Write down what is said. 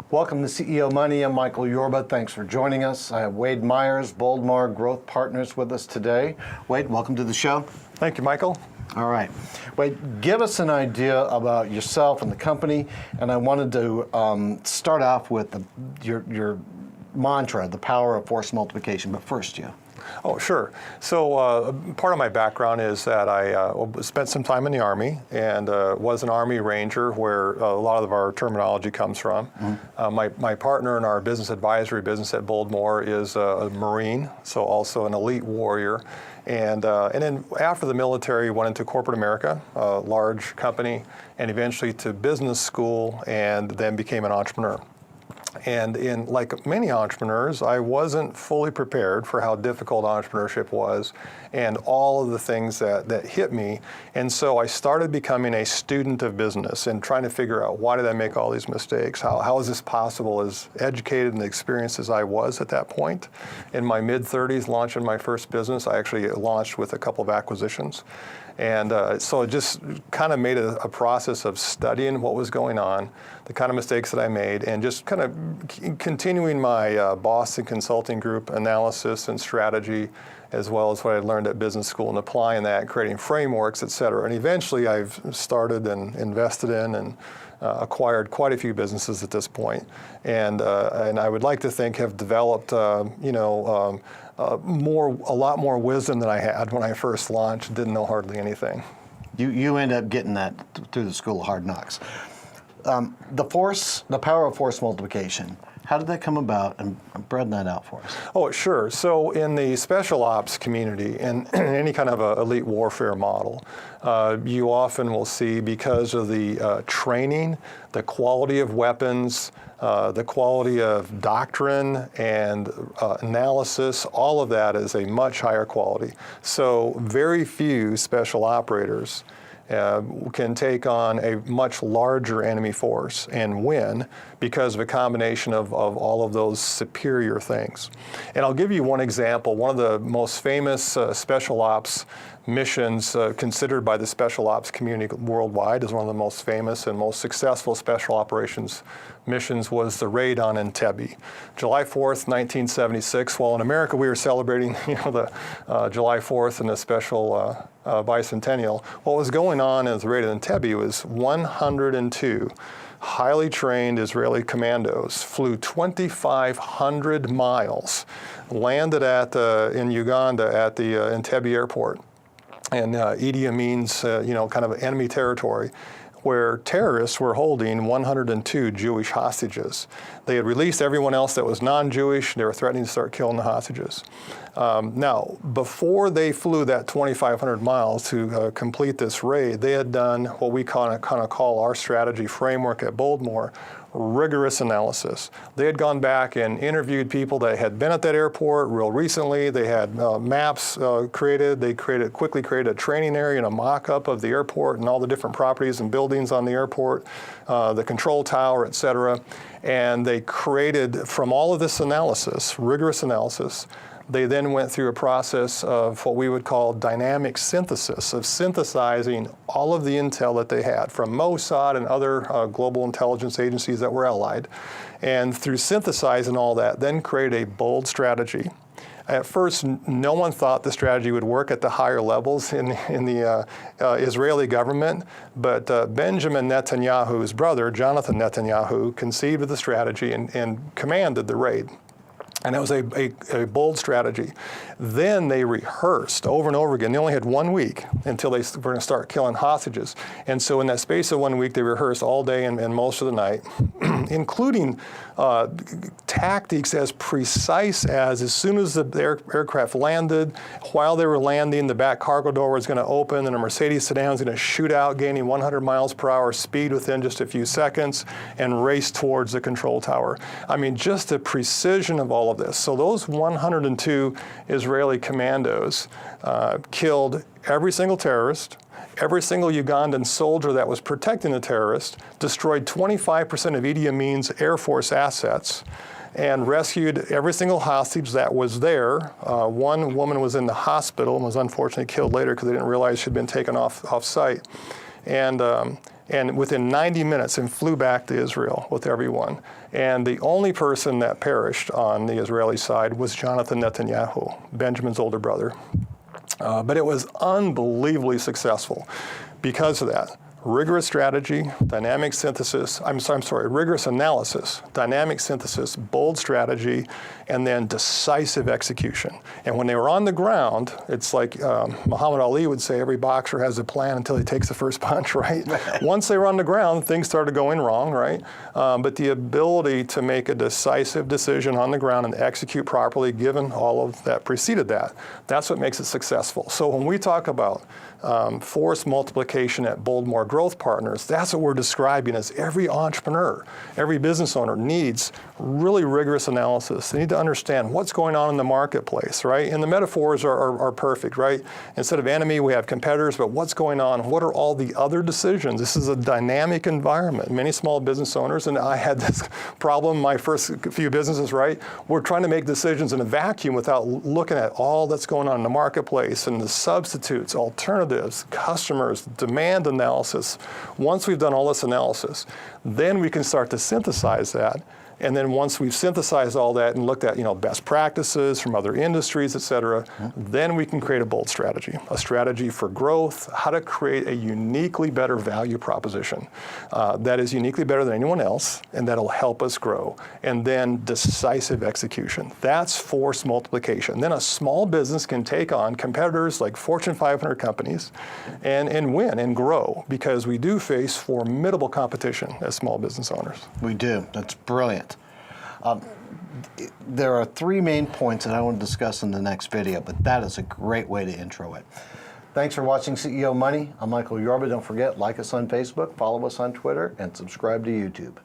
Welcome to CEO Money. I'm Michael Yorba. Thanks for joining us. I have Wade Myers, Boldmore Growth Partners, with us today. Wade, welcome to the show. Thank you, Michael. All right. Wade, give us an idea about yourself and the company. And I wanted to start off with your mantra, the power of force multiplication. But first, you. Oh, sure. So part of my background is that I spent some time in the Army and was an Army Ranger, where a lot of our terminology comes from. Mm-hmm. My partner in our business advisory business at Boldmore is a Marine, so also an elite warrior. And then after the military, went into corporate America, a large company, and eventually to business school, and then became an entrepreneur. And like many entrepreneurs, I wasn't fully prepared for how difficult entrepreneurship was and all of the things that hit me. And so I started becoming a student of business and trying to figure out, why did I make all these mistakes? How is this possible, as educated and experienced as I was at that point? In my mid-30s, launching my first business, I actually launched with a couple of acquisitions. And so it just kind of made a process of studying what was going on, the kind of mistakes that I made, and just kind of continuing my Boston Consulting Group analysis and strategy, as well as what I learned at business school, and applying that, creating frameworks, et cetera. And eventually I've started and invested in and acquired quite a few businesses at this point. And I would like to think have developed, a lot more wisdom than I had when I first launched. Didn't know hardly anything. You end up getting that through the School of Hard Knocks. The power of force multiplication. How did that come about, and bread that out for us? Oh, sure. So in the special ops community, and any kind of a elite warfare model, you often will see, because of the training, the quality of weapons, the quality of doctrine and analysis, all of that is a much higher quality. So very few special operators can take on a much larger enemy force and win because of a combination of all of those superior things. And I'll give you one example. One of the most famous special ops missions considered by the special ops community worldwide as one of the most famous and most successful special operations missions was the raid on Entebbe. July 4th, 1976. Well, in America, we were celebrating the July 4th and the special bicentennial. What was going on as the raid on Entebbe was 102 highly trained Israeli commandos flew 2,500 miles, landed in Uganda at the Entebbe airport. And Idi Amin's, kind of enemy territory, where terrorists were holding 102 Jewish hostages. They had released everyone else that was non-Jewish. They were threatening to start killing the hostages. Now, before they flew that 2,500 miles to complete this raid, they had done what we kind of call our strategy framework at Boldmore, rigorous analysis. They had gone back and interviewed people that had been at that airport real recently. They had maps created. They quickly created a training area and a mock-up of the airport and all the different properties and buildings on the airport, the control tower, et cetera. And they created, from all of this analysis, rigorous analysis, they then went through a process of what we would call dynamic synthesis, of synthesizing all of the intel that they had from Mossad and other global intelligence agencies that were allied. And through synthesizing all that, then create a bold strategy. At first, no one thought the strategy would work at the higher levels in the Israeli government, but Benjamin Netanyahu's brother, Jonathan Netanyahu, conceived of the strategy and commanded the raid. And that was a bold strategy. Then they rehearsed over and over again. They only had 1 week until they were going to start killing hostages. And so in that space of 1 week, they rehearsed all day and most of the night, including tactics as precise as soon as the aircraft landed, while they were landing, the back cargo door was going to open and a Mercedes sedan was going to shoot out, gaining 100 miles per hour speed within just a few seconds and race towards the control tower. I mean, just the precision of all of this. So those 102 Israeli commandos killed every single terrorist, every single Ugandan soldier that was protecting the terrorist, destroyed 25% of Idi Amin's Air Force assets, and rescued every single hostage that was there. One woman was in the hospital and was unfortunately killed later because they didn't realize she'd been taken off site. And and within 90 minutes and flew back to Israel with everyone. And the only person that perished on the Israeli side was Jonathan Netanyahu, Benjamin's older brother. But it was unbelievably successful because of that. Rigorous strategy, dynamic synthesis, rigorous analysis, dynamic synthesis, bold strategy, and then decisive execution. And when they were on the ground, it's like Muhammad Ali would say, every boxer has a plan until he takes the first punch, right? Once they were on the ground, things started going wrong, right? But the ability to make a decisive decision on the ground and execute properly, given all of that preceded that, that's what makes it successful. So when we talk about force multiplication at Boldmore Growth Partners, that's what we're describing as every entrepreneur, every business owner needs really rigorous analysis. They need to understand what's going on in the marketplace, right? And the metaphors are perfect, right? Instead of enemy, we have competitors, but what's going on? What are all the other decisions? This is a dynamic environment. Many small business owners, and I had this problem my first few businesses, right? We're trying to make decisions in a vacuum without looking at all that's going on in the marketplace and the substitutes, alternatives, customers, demand analysis. Once we've done all this analysis, then we can start to synthesize that. And then once we've synthesized all that and looked at best practices from other industries, et cetera, then we can create a bold strategy, a strategy for growth, how to create a uniquely better value proposition that is uniquely better than anyone else, and that'll help us grow. And then decisive execution. That's force multiplication. Then a small business can take on competitors like Fortune 500 companies and win and grow, because we do face formidable competition as small business owners. We do. That's brilliant. There are three main points that I want to discuss in the next video, but that is a great way to intro it. Thanks for watching CEO Money. I'm Michael Yorba. Don't forget, like us on Facebook, follow us on Twitter, and subscribe to YouTube.